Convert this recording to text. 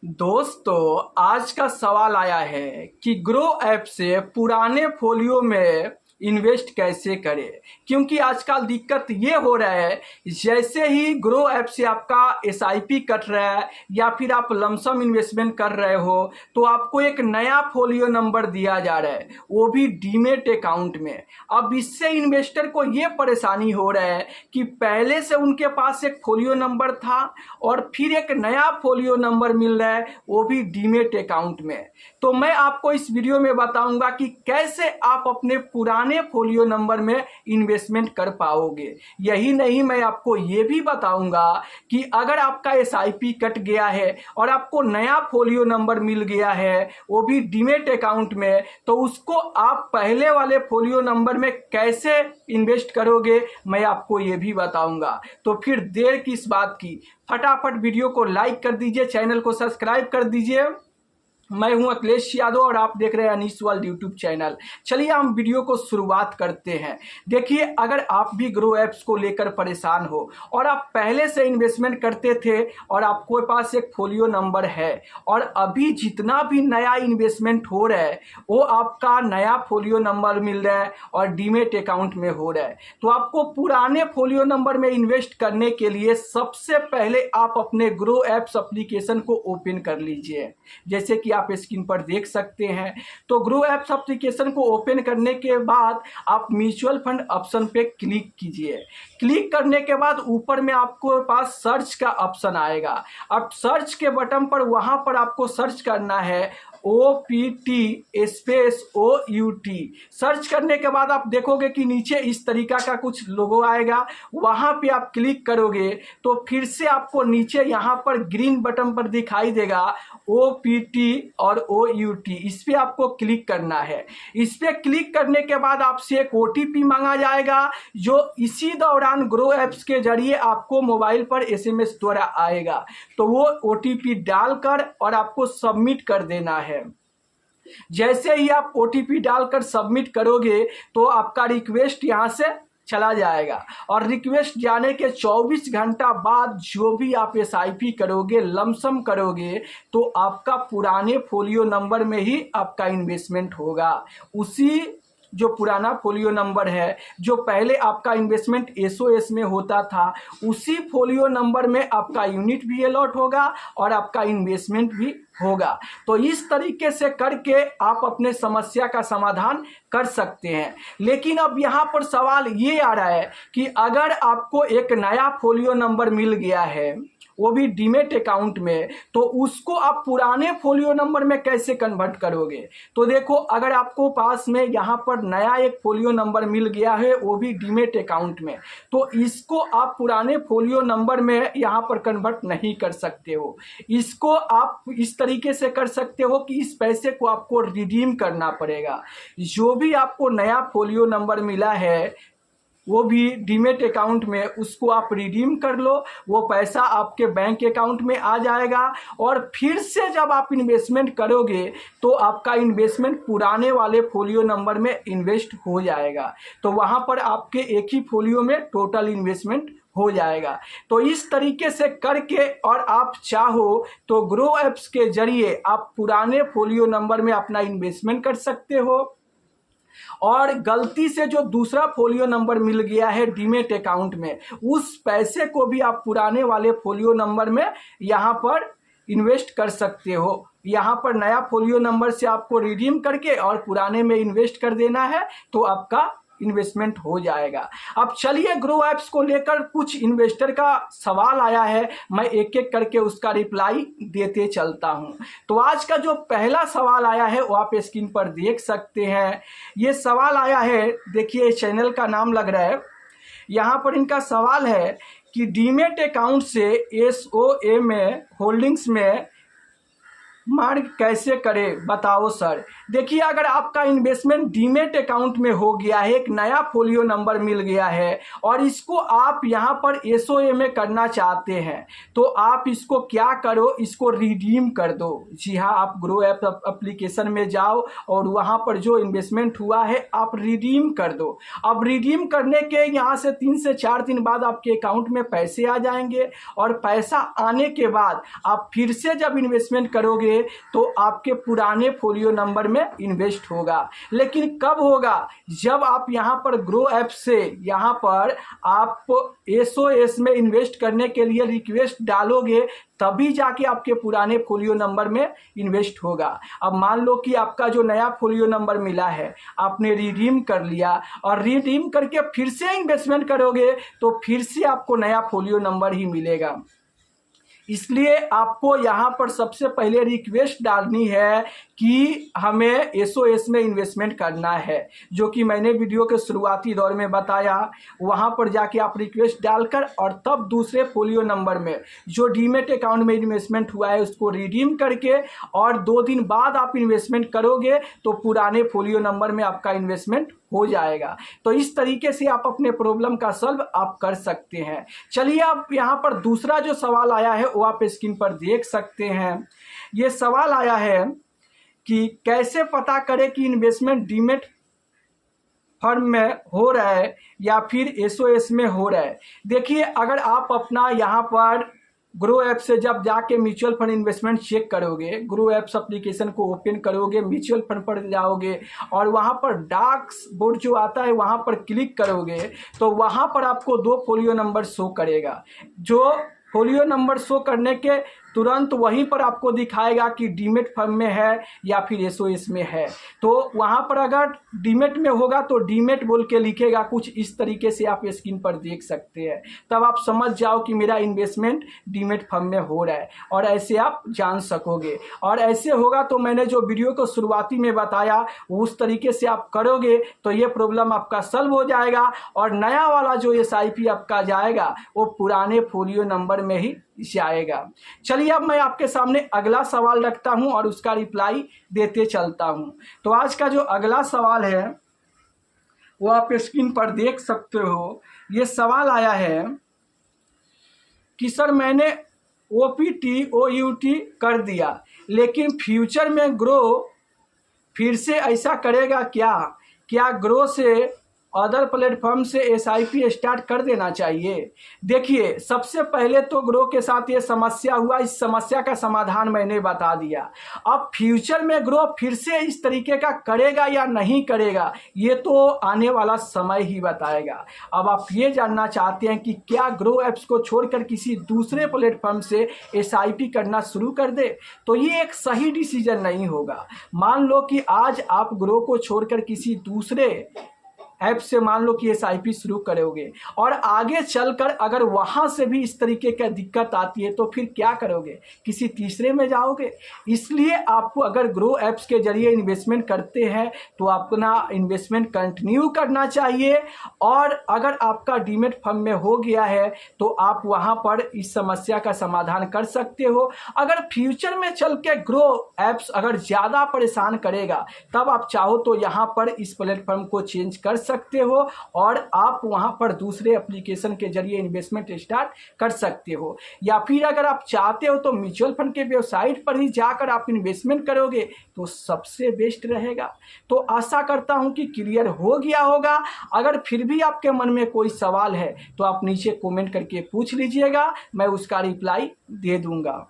दोस्तों, आज का सवाल आया है कि ग्रो ऐप से पुराने फोलियो में इन्वेस्ट कैसे करें। क्योंकि आजकल दिक्कत ये हो रहा है, जैसे ही ग्रो ऐप से आपका एसआईपी कट रहा है या फिर आप लमसम इन्वेस्टमेंट कर रहे हो तो आपको एक नया फोलियो नंबर दिया जा रहा है, वो भी डीमेट अकाउंट में। अब इससे इन्वेस्टर को ये परेशानी हो रहा है कि पहले से उनके पास एक फोलियो नंबर था और फिर एक नया फोलियो नंबर मिल रहा है, वो भी डीमेट अकाउंट में। तो मैं आपको इस वीडियो में बताऊंगा कि कैसे आप अपने पुराने फोलियो नंबर में इन्वेस्टमेंट कर पाओगे। यही नहीं, मैं आपको ये भी बताऊंगा कि अगर आपका एसआईपी कट गया है और आपको नया फोलियो नंबर मिल गया है, वो भी डीमेट अकाउंट में, तो उसको आप पहले वाले फोलियो नंबर में कैसे इन्वेस्ट करोगे, मैं आपको ये भी बताऊंगा। तो फिर देर किस बात की, फटाफट वीडियो को लाइक कर दीजिए, चैनल को सब्सक्राइब कर दीजिए। मैं हूं अखिलेश यादव और आप देख रहे हैं अनीस वर्ल्ड यूट्यूब चैनल। चलिए हम वीडियो को शुरुआत करते हैं। देखिए, अगर आप भी ग्रो ऐप्स को लेकर परेशान हो और आप पहले से इन्वेस्टमेंट करते थे और आपके पास एक फोलियो नंबर है और अभी जितना भी नया इन्वेस्टमेंट हो रहा है वो आपका नया फोलियो नंबर मिल रहा है और डीमेट अकाउंट में हो रहा है, तो आपको पुराने फोलियो नंबर में इन्वेस्ट करने के लिए सबसे पहले आप अपने ग्रो ऐप्स एप्लीकेशन को ओपन कर लीजिए। जैसे कि आप स्क्रीन पर देख सकते हैं। तो ग्रो ऐप्स एप्लीकेशन को ओपन करने के बाद आप म्यूचुअल फंड ऑप्शन पे क्लिक कीजिए। क्लिक करने के बाद ऊपर में आपको पास सर्च का ऑप्शन आएगा। अब सर्च के बटन पर वहां पर आपको सर्च करना है OPT स्पेस OUT। सर्च करने के बाद आप देखोगे कि नीचे इस तरीका का कुछ लोगो आएगा, वहां पे आप क्लिक करोगे तो फिर से आपको नीचे यहाँ पर ग्रीन बटन पर दिखाई देगा OPT और OUT, इस पे आपको क्लिक करना है। इस पे क्लिक करने के बाद आपसे एक OTP मांगा जाएगा जो इसी दौरान ग्रो ऐप्स के जरिए आपको मोबाइल पर SMS द्वारा आएगा। तो वो OTP डालकर और आपको सबमिट कर देना है। जैसे ही आप OTP डालकर सबमिट करोगे तो आपका रिक्वेस्ट यहां से चला जाएगा और रिक्वेस्ट जाने के 24 घंटा बाद जो भी आप एसआईपी करोगे, लमसम करोगे, तो आपका पुराने फोलियो नंबर में ही आपका इन्वेस्टमेंट होगा। उसी जो पुराना फोलियो नंबर है, जो पहले आपका इन्वेस्टमेंट एसओएस में होता था, उसी फोलियो नंबर में आपका यूनिट भी अलॉट होगा और आपका इन्वेस्टमेंट भी होगा। तो इस तरीके से करके आप अपने समस्या का समाधान कर सकते हैं। लेकिन अब यहाँ पर सवाल ये आ रहा है कि अगर आपको एक नया फोलियो नंबर मिल गया है, वो भी डीमेट अकाउंट में, तो उसको आप पुराने फोलियो नंबर में कैसे कन्वर्ट करोगे। तो देखो, अगर आपको पास में यहाँ पर नया एक फोलियो नंबर मिल गया है, वो भी डीमेट अकाउंट में, तो इसको आप पुराने फोलियो नंबर में यहाँ पर कन्वर्ट नहीं कर सकते हो। इसको आप इस तरीके से कर सकते हो कि इस पैसे को आपको रिडीम करना पड़ेगा। जो भी आपको नया फोलियो नंबर मिला है वो भी डीमेट अकाउंट में, उसको आप रिडीम कर लो, वो पैसा आपके बैंक अकाउंट में आ जाएगा और फिर से जब आप इन्वेस्टमेंट करोगे तो आपका इन्वेस्टमेंट पुराने वाले फोलियो नंबर में इन्वेस्ट हो जाएगा। तो वहाँ पर आपके एक ही फोलियो में टोटल इन्वेस्टमेंट हो जाएगा। तो इस तरीके से करके, और आप चाहो तो ग्रो ऐप्स के जरिए आप पुराने फोलियो नंबर में अपना इन्वेस्टमेंट कर सकते हो और गलती से जो दूसरा फोलियो नंबर मिल गया है डीमेट अकाउंट में, उस पैसे को भी आप पुराने वाले फोलियो नंबर में यहाँ पर इन्वेस्ट कर सकते हो। यहाँ पर नया फोलियो नंबर से आपको रिडीम करके और पुराने में इन्वेस्ट कर देना है, तो आपका इन्वेस्टमेंट हो जाएगा। अब चलिए, ग्रो ऐप्स को लेकर कुछ इन्वेस्टर का सवाल आया है, मैं एक एक करके उसका रिप्लाई देते चलता हूं। तो आज का जो पहला सवाल आया है वो आप स्क्रीन पर देख सकते हैं। ये सवाल आया है, देखिए चैनल का नाम लग रहा है। यहाँ पर इनका सवाल है कि डीमेट अकाउंट से एसओए में होल्डिंग्स में मार्ग कैसे करें बताओ सर। देखिए, अगर आपका इन्वेस्टमेंट डीमेट अकाउंट में हो गया है, एक नया फोलियो नंबर मिल गया है और इसको आप यहाँ पर एसओए में करना चाहते हैं, तो आप इसको क्या करो, इसको रिडीम कर दो। जी हाँ, आप ग्रो ऐप एप्लीकेशन में जाओ और वहाँ पर जो इन्वेस्टमेंट हुआ है आप रिडीम कर दो। अब रिडीम करने के यहाँ से 3 से 4 दिन बाद आपके अकाउंट में पैसे आ जाएंगे और पैसा आने के बाद आप फिर से जब इन्वेस्टमेंट करोगे तो आपके पुराने फोलियो नंबर में इन्वेस्ट होगा। लेकिन कब होगा, जब आप यहां पर ग्रो ऐप से यहां पर आप एसओएस में इन्वेस्ट करने के लिए रिक्वेस्ट डालोगे, तभी जाके आपके पुराने फोलियो नंबर में इन्वेस्ट होगा। अब मान लो कि आपका जो नया फोलियो नंबर मिला है आपने रिडीम कर लिया और रिडीम करके फिर से इन्वेस्टमेंट करोगे तो फिर से आपको नया फोलियो नंबर ही मिलेगा। इसलिए आपको यहाँ पर सबसे पहले रिक्वेस्ट डालनी है कि हमें एसओएस में इन्वेस्टमेंट करना है, जो कि मैंने वीडियो के शुरुआती दौर में बताया। वहाँ पर जाके आप रिक्वेस्ट डालकर और तब दूसरे फोलियो नंबर में जो डीमेट अकाउंट में इन्वेस्टमेंट हुआ है उसको रिडीम करके और 2 दिन बाद आप इन्वेस्टमेंट करोगे तो पुराने फोलियो नंबर में आपका इन्वेस्टमेंट हो जाएगा। तो इस तरीके से आप अपने प्रॉब्लम का सॉल्व आप कर सकते हैं। चलिए, आप यहाँ पर दूसरा जो सवाल आया है वो आप स्क्रीन पर देख सकते हैं। ये सवाल आया है कि कैसे पता करें कि इन्वेस्टमेंट डीमेट फर्म में हो रहा है या फिर एसओएस में हो रहा है। देखिए, अगर आप अपना यहाँ पर ग्रो ऐप से जब जाके म्यूचुअल फंड इन्वेस्टमेंट चेक करोगे, ग्रो ऐप्स एप्लीकेशन को ओपन करोगे, म्यूचुअल फंड पर जाओगे और वहाँ पर डार्क बोर्ड जो आता है वहाँ पर क्लिक करोगे तो वहाँ पर आपको 2 फोलियो नंबर शो करेगा। जो फोलियो नंबर शो करने के तुरंत वहीं पर आपको दिखाएगा कि डीमेट फर्म में है या फिर एसओएस में है। तो वहाँ पर अगर डीमेट में होगा तो डीमेट बोल के लिखेगा, कुछ इस तरीके से आप स्क्रीन पर देख सकते हैं। तब आप समझ जाओ कि मेरा इन्वेस्टमेंट डीमेट फर्म में हो रहा है और ऐसे आप जान सकोगे। और ऐसे होगा तो मैंने जो वीडियो को शुरुआती में बताया उस तरीके से आप करोगे तो ये प्रॉब्लम आपका सॉल्व हो जाएगा और नया वाला जो एसआईपी आपका जाएगा वो पुराने फोलियो नंबर में ही जाएगा। चलिए, अब मैं आपके सामने अगला सवाल रखता हूं और उसका रिप्लाई देते चलता हूं। तो आज का जो अगला सवाल है वो आप स्क्रीन पर देख सकते हो। ये सवाल आया है कि सर मैंने ओपीटी ओयूटी कर दिया लेकिन फ्यूचर में ग्रो फिर से ऐसा करेगा क्या ग्रो से अदर प्लेटफॉर्म से एसआईपी स्टार्ट कर देना चाहिए। देखिए, सबसे पहले तो ग्रो के साथ ये समस्या हुआ, इस समस्या का समाधान मैंने बता दिया। अब फ्यूचर में ग्रो फिर से इस तरीके का करेगा या नहीं करेगा ये तो आने वाला समय ही बताएगा। अब आप ये जानना चाहते हैं कि क्या ग्रो ऐप्स को छोड़कर किसी दूसरे प्लेटफॉर्म से एसआईपी करना शुरू कर दे, तो ये एक सही डिसीजन नहीं होगा। मान लो कि आज आप ग्रो को छोड़कर किसी दूसरे ऐप से मान लो कि एसआईपी शुरू करोगे और आगे चलकर अगर वहां से भी इस तरीके का दिक्कत आती है तो फिर क्या करोगे, किसी तीसरे में जाओगे। इसलिए आपको अगर ग्रो ऐप्स के जरिए इन्वेस्टमेंट करते हैं तो अपना इन्वेस्टमेंट कंटिन्यू करना चाहिए और अगर आपका डीमेट फर्म में हो गया है तो आप वहां पर इस समस्या का समाधान कर सकते हो। अगर फ्यूचर में चल के ग्रो ऐप्स अगर ज़्यादा परेशान करेगा तब आप चाहो तो यहाँ पर इस प्लेटफॉर्म को चेंज कर सकते हो और आप वहां पर दूसरे एप्लीकेशन के जरिए इन्वेस्टमेंट स्टार्ट कर सकते हो। या फिर अगर आप चाहते हो तो म्यूचुअल फंड के वेबसाइट पर ही जाकर आप इन्वेस्टमेंट करोगे तो सबसे बेस्ट रहेगा। तो आशा करता हूं कि क्लियर हो गया होगा। अगर फिर भी आपके मन में कोई सवाल है तो आप नीचे कमेंट करके पूछ लीजिएगा, मैं उसका रिप्लाई दे दूंगा।